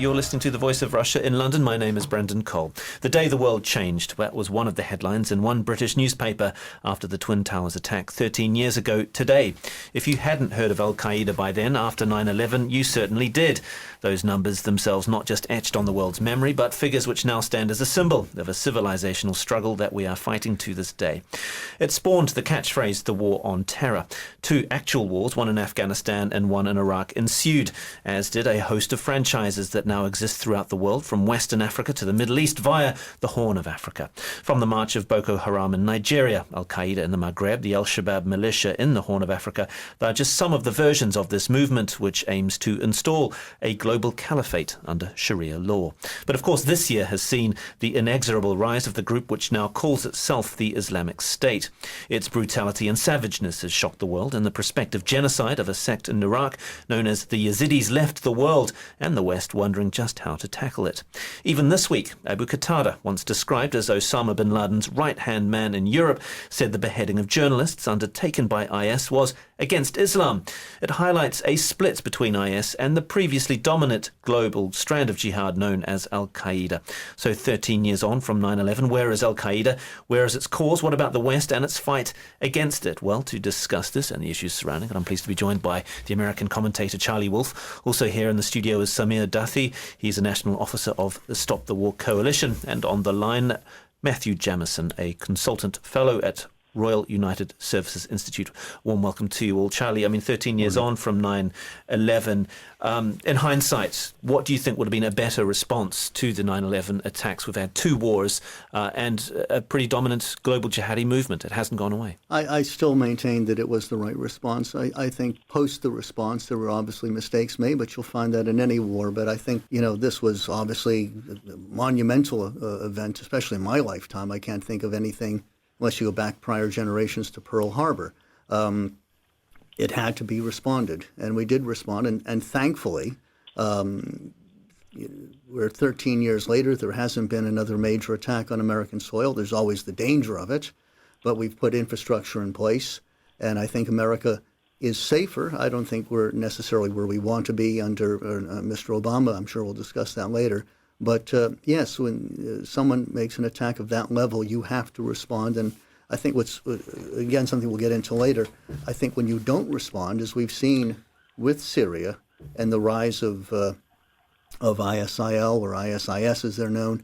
You're listening to The Voice of Russia in London. My name is Brendan Cole. The day the world changed. That was one of the headlines in one British newspaper after the Twin Towers attack 13 years ago today. If you hadn't heard of Al-Qaeda by then, after 9/11, you certainly did. Those numbers themselves not just etched on the world's memory, but figures which now stand as a symbol of a civilisational struggle that we are fighting to this day. It spawned the catchphrase, the war on terror. Two actual wars, one in Afghanistan and one in Iraq, ensued, as did a host of franchises that now exist throughout the world, from Western Africa to the Middle East via the Horn of Africa. From the march of Boko Haram in Nigeria, Al-Qaeda in the Maghreb, the Shabbab militia in the Horn of Africa, they are just some of the versions of this movement which aims to install a global caliphate under Sharia law. But of course this year has seen the inexorable rise of the group which now calls itself the Islamic State. Its brutality and savageness has shocked the world, and the prospective genocide of a sect in Iraq known as the Yazidis left the world and the West wondering just how to tackle it. Even this week, Abu Qatada, once described as Osama bin Laden's right-hand man in Europe, said the beheading of journalists undertaken by IS was against Islam. It highlights a split between IS and the previously dominant global strand of jihad known as Al-Qaeda. So 13 years on from 9/11, where is Al-Qaeda? Where is its cause? What about the West and its fight against it? Well, to discuss this and the issues surrounding it, I'm pleased to be joined by the American commentator Charlie Wolf. Also here in the studio is Samir Dathi. He's a national officer of the Stop the War Coalition. And on the line, Matthew Jamison, a consultant fellow at Royal United Services Institute. Warm welcome to you all. Charlie, 13 years on from 9/11. In hindsight, what do you think would have been a better response to the 9/11 attacks? We've had two wars and a pretty dominant global jihadi movement. It hasn't gone away. I still maintain that it was the right response. I think post the response, there were obviously mistakes made, but you'll find that in any war. But I think, this was obviously a monumental event, especially in my lifetime. I can't think of anything unless you go back prior generations to Pearl Harbor. It had to be responded, and we did respond, and thankfully, we're 13 years later, there hasn't been another major attack on American soil. There's always the danger of it, but we've put infrastructure in place, and I think America is safer. I don't think we're necessarily where we want to be under Mr. Obama. I'm sure we'll discuss that later. But yes, when someone makes an attack of that level, you have to respond. And I think again, something we'll get into later, I think when you don't respond, as we've seen with Syria and the rise of ISIL, or ISIS as they're known,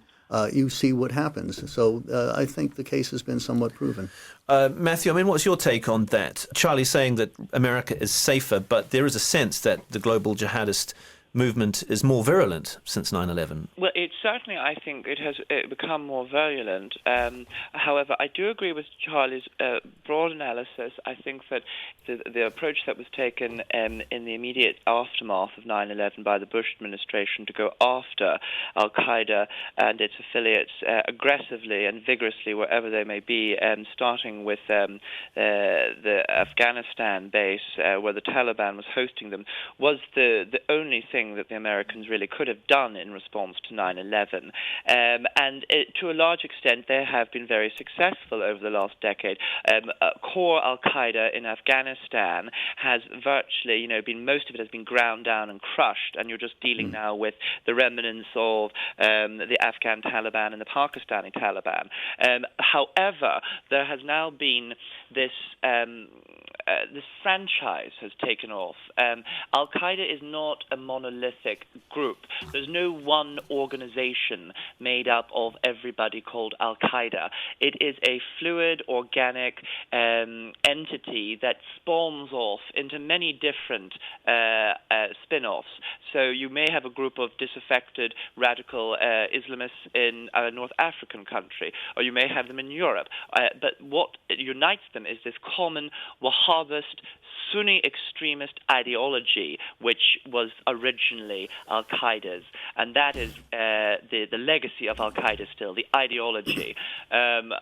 you see what happens. So I think the case has been somewhat proven. Matthew, what's your take on that? Charlie saying that America is safer, but there is a sense that the global jihadist movement is more virulent since 9/11. Well, I think it has become more virulent. However, I do agree with Charlie's broad analysis. I think that the approach that was taken in the immediate aftermath of 9/11 by the Bush administration to go after Al-Qaeda and its affiliates aggressively and vigorously wherever they may be, starting with the Afghanistan base where the Taliban was hosting them, was the only thing that the Americans really could have done in response to 9/11. To a large extent, they have been very successful over the last decade. Core Al-Qaeda in Afghanistan has virtually, most of it has been ground down and crushed, and you're just dealing now with the remnants of the Afghan Taliban and the Pakistani Taliban. However, there has now been this franchise has taken off. Al-Qaeda is not a monolithic group. There's no one organization made up of everybody called Al-Qaeda. It is a fluid, organic entity that spawns off into many different spin-offs. So you may have a group of disaffected radical Islamists in a North African country, or you may have them in Europe. But what unites them is this common Wahhabist, Sunni extremist ideology, which was originally Al-Qaeda's, and that is the legacy of Al-Qaeda still, the ideology, and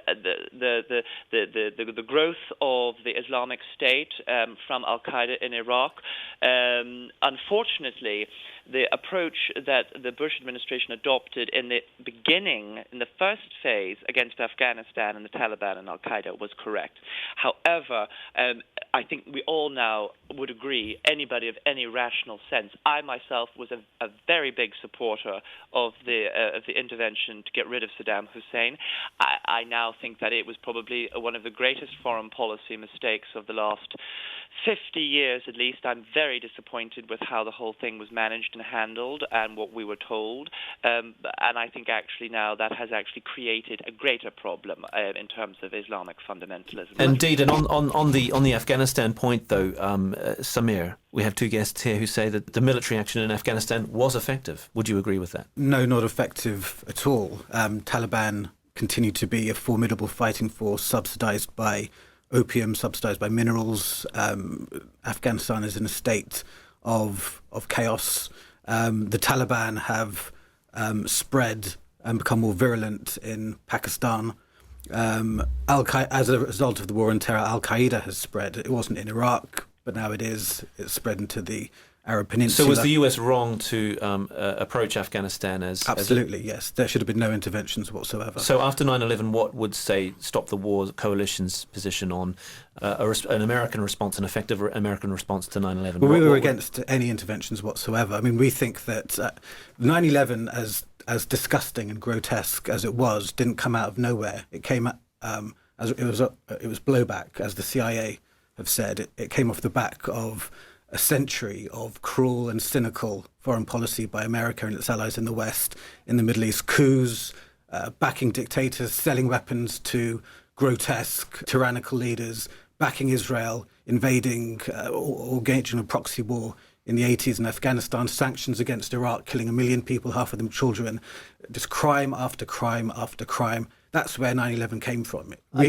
the growth of the Islamic State from Al-Qaeda in Iraq. Unfortunately, the approach that the Bush administration adopted in the beginning, in the first phase against Afghanistan and the Taliban and Al-Qaeda was correct. However, I think we all now would agree, anybody of any rational sense, I myself was a very big supporter of the intervention to get rid of Saddam Hussein. I now think that it was probably one of the greatest foreign policy mistakes of the last 50 years at least. I'm very disappointed with how the whole thing was managed and handled and what we were told. And I think actually now that has actually created a greater problem in terms of Islamic fundamentalism. Indeed, and on the Afghanistan point, though, Samir, we have two guests here who say that the military action in Afghanistan was effective. Would you agree with that? No, not effective at all. Taliban continue to be a formidable fighting force, subsidised by opium, subsidised by minerals. Afghanistan is in a state of chaos. The Taliban have spread and become more virulent in Pakistan. As a result of the war on terror, Al-Qaeda has spread. It wasn't in Iraq, but now it is. It's spread into the Arab Peninsula. So was the US wrong to approach Afghanistan as... Absolutely, yes. There should have been no interventions whatsoever. So after 9/11, what would, say, Stop the War coalition's position on an American response, an effective American response to 9/11? Well, we were against any interventions whatsoever. I mean, we think that 9/11, as disgusting and grotesque as it was, didn't come out of nowhere. It came as it was blowback, as the CIA have said. It came off the back of a century of cruel and cynical foreign policy by America and its allies in the West, in the Middle East, coups, backing dictators, selling weapons to grotesque, tyrannical leaders, backing Israel, invading or engaging in a proxy war in the 80s in Afghanistan, sanctions against Iraq, killing 1 million people, half of them children, just crime after crime after crime. That's where 9/11 came from. I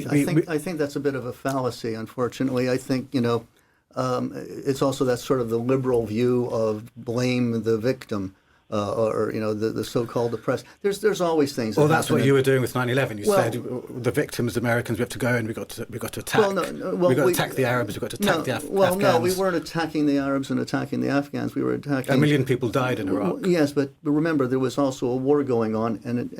think that's a bit of a fallacy, unfortunately. I think, it's also that sort of the liberal view of blame the victim, or the so-called oppressed. There's always things. Well, that's what you were doing with 9/11. You said the victims, Americans, we have to go and we got to attack. We got to attack the Arabs. We got to attack the Afghans. No, we weren't attacking the Arabs and attacking the Afghans. We were attacking. 1 million people died in Iraq. Yes, but remember there was also a war going on, and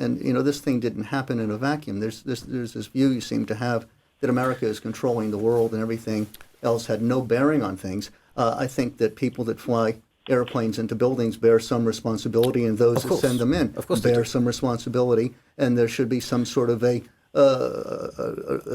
this thing didn't happen in a vacuum. There's this view you seem to have that America is controlling the world and everything else had no bearing on things. I think that people that fly airplanes into buildings bear some responsibility, and those that send them in bear some responsibility, and there should be some sort of a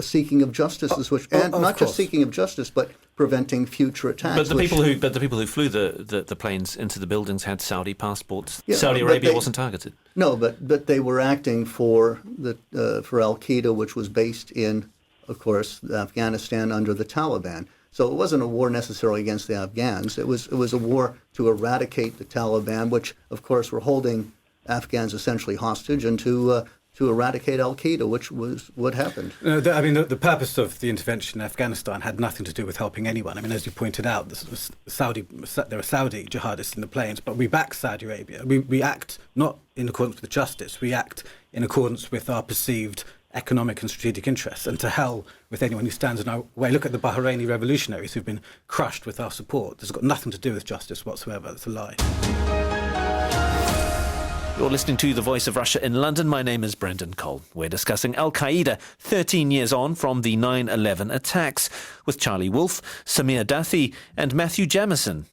seeking of justice, not just seeking of justice, but preventing future attacks. But the people who flew the planes into the buildings had Saudi passports. Yeah, Saudi Arabia wasn't targeted. No, but they were acting for Al-Qaeda, which was based in, of course, Afghanistan under the Taliban. So it wasn't a war necessarily against the Afghans. It was a war to eradicate the Taliban, which, of course, were holding Afghans essentially hostage, and to eradicate Al-Qaeda, which was what happened. The purpose of the intervention in Afghanistan had nothing to do with helping anyone. I mean, as you pointed out, there are Saudi jihadists in the planes, but we back Saudi Arabia. We act not in accordance with justice. We act in accordance with our perceived economic and strategic interests, and to hell with anyone who stands in our way. Look at the Bahraini revolutionaries who've been crushed with our support. This has got nothing to do with justice whatsoever. It's a lie. You're listening to The Voice of Russia in London. My name is Brendan Cole. We're discussing Al-Qaeda 13 years on from the 9/11 attacks with Charlie Wolf, Samir Dathi and Matthew Jamison.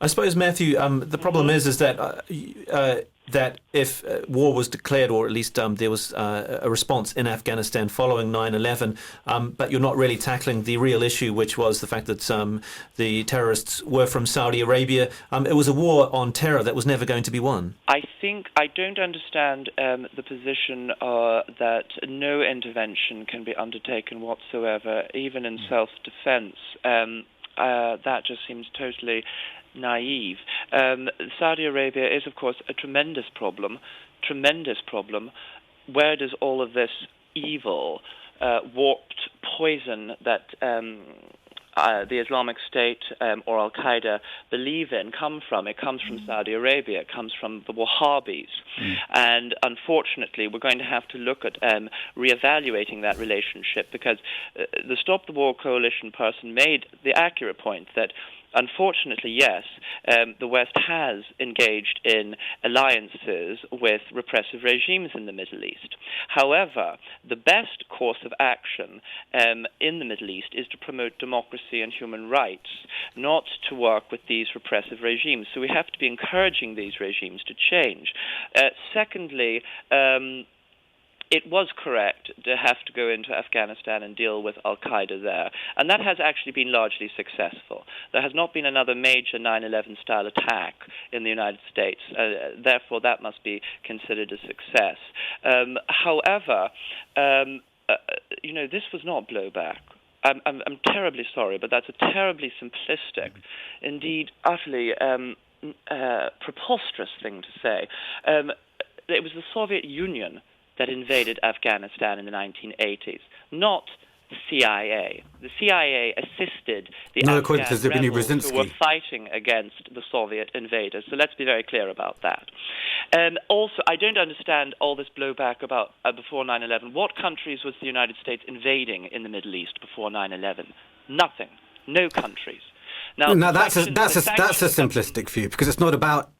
I suppose, Matthew, the problem is that if war was declared, or at least there was a response in Afghanistan following 9/11, but you're not really tackling the real issue, which was the fact that the terrorists were from Saudi Arabia. It was a war on terror that was never going to be won. I don't understand the position that no intervention can be undertaken whatsoever, even in self-defense. That just seems totally naive. Saudi Arabia is, of course, a tremendous problem. Where does all of this evil, warped poison that the Islamic State or Al-Qaeda believe in come from? It comes from Saudi Arabia. It comes from the Wahhabis. And unfortunately, we're going to have to look at reevaluating that relationship, because the Stop the War coalition person made the accurate point that Unfortunately, yes, the West has engaged in alliances with repressive regimes in the Middle East. However, the best course of action in the Middle East is to promote democracy and human rights, not to work with these repressive regimes. So we have to be encouraging these regimes to change. Secondly, it was correct to have to go into Afghanistan and deal with al-Qaeda there. And that has actually been largely successful. There has not been another major 9/11 style attack in the United States. Therefore, that must be considered a success. However, this was not blowback. I'm terribly sorry, but that's a terribly simplistic, indeed utterly preposterous thing to say. It was the Soviet Union that invaded Afghanistan in the 1980s, not the CIA. The CIA assisted the Afghan rebels who were fighting against the Soviet invaders. So let's be very clear about that. Also, I don't understand all this blowback about before 9/11. What countries was the United States invading in the Middle East before 9/11? Nothing. No countries. Now that's a simplistic view, because it's not about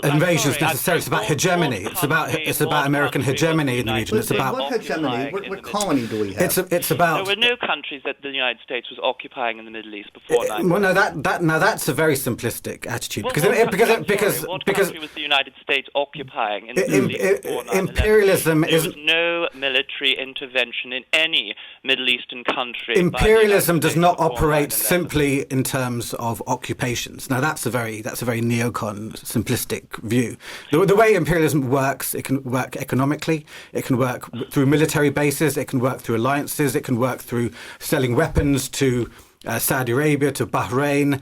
invasions necessarily. It's about hegemony. It's about American hegemony in the region. It's about what hegemony? What colony do we have? It's about. There were no countries that the United States was occupying in the Middle East before 9/11. Well, no, that's a very simplistic attitude. What country was the United States occupying in the Middle East before 9/11? Imperialism There was no military intervention in any Middle Eastern country. Imperialism does not operate simply in terms of occupations. Now that's a very neocon simplistic view. The way imperialism works, it can work economically, it can work through military bases, it can work through alliances, it can work through selling weapons to Saudi Arabia, to Bahrain,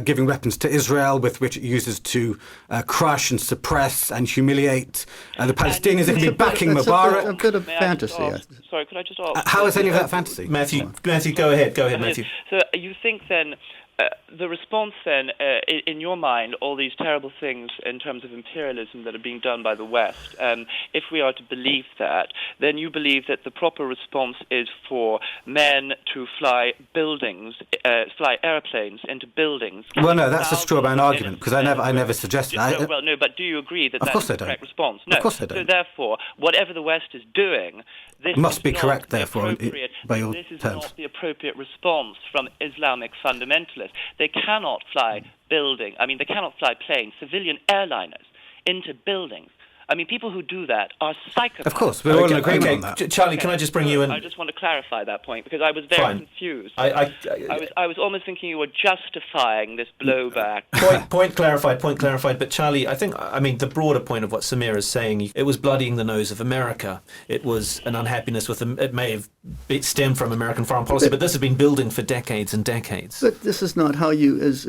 giving weapons to Israel, with which it uses to crush and suppress and humiliate the Palestinians. It can be backing Mubarak. A bit of fantasy. Sorry, could I just ask? How is any of that fantasy? Matthew, go ahead, Matthew. So you think then, the response then, in your mind, all these terrible things in terms of imperialism that are being done by the West, if we are to believe that, then you believe that the proper response is for men to fly airplanes into buildings. Well, no, that's a straw man argument, because I never suggested that. Well, no, but do you agree that that's the correct response? No. Of course I don't. So therefore, whatever the West is doing, this must be correct, therefore, by your this is terms. not the appropriate response from Islamic fundamentalists. They cannot fly they cannot fly planes, civilian airliners, into buildings. I mean, people who do that are psychopaths. Of course, we're all in agreement on that. Charlie, can I just bring you in? I just want to clarify that point, because I was very confused. I was almost thinking you were justifying this blowback. Point clarified. But Charlie, the broader point of what Samir is saying, it was bloodying the nose of America. It was an unhappiness with them. It may have stemmed from American foreign policy, but this has been building for decades and decades. But this is not how you, as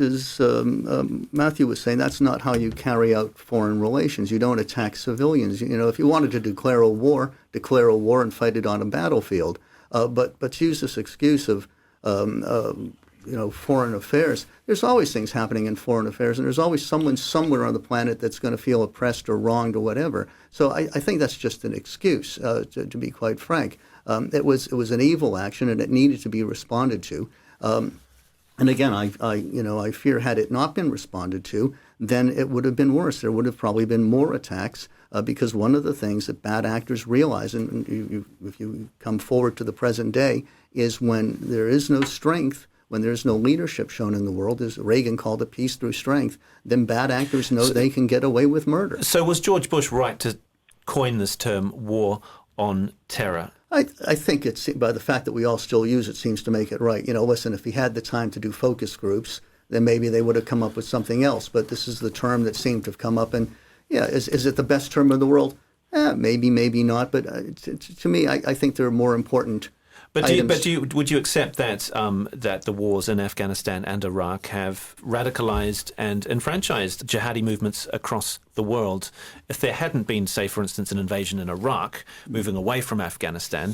Matthew was saying, that's not how you carry out foreign relations. You don't attack civilians. If you wanted to declare a war and fight it on a battlefield. But to use this excuse of foreign affairs, there's always things happening in foreign affairs, and there's always someone somewhere on the planet that's going to feel oppressed or wronged or whatever. So I think that's just an excuse, to be quite frank. It was an evil action, and it needed to be responded to. And again, I fear, had it not been responded to, then it would have been worse. There would have probably been more attacks, because one of the things that bad actors realize, and if you come forward to the present day, is when there is no strength, when there's no leadership shown in the world, as Reagan called it, peace through strength, then bad actors know they can get away with murder. So was George Bush right to coin this term, war on terror? I think it's, by the fact that we all still use it, seems to make it right. Listen, if he had the time to do focus groups, then maybe they would have come up with something else. But this is the term that seemed to have come up. And yeah, is it the best term in the world? Maybe, maybe not. But to me, I think there are more important items. Would you accept that that the wars in Afghanistan and Iraq have radicalized and enfranchised jihadi movements across the world? If there hadn't been, say, for instance, an invasion in Iraq, moving away from Afghanistan,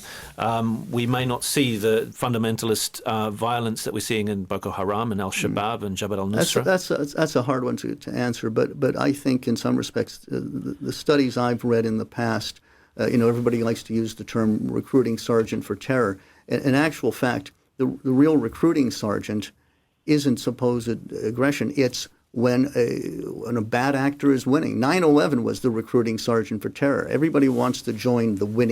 we may not see the fundamentalist violence that we're seeing in Boko Haram and Shabbab and Jabhat al-Nusra. That's a hard one to answer, but I think in some respects the studies I've read in the past, everybody likes to use the term recruiting sergeant for terror. In actual fact, the real recruiting sergeant isn't supposed aggression. It's when a bad actor is winning. 9/11 was the recruiting sergeant for terror. Everybody wants to join the winning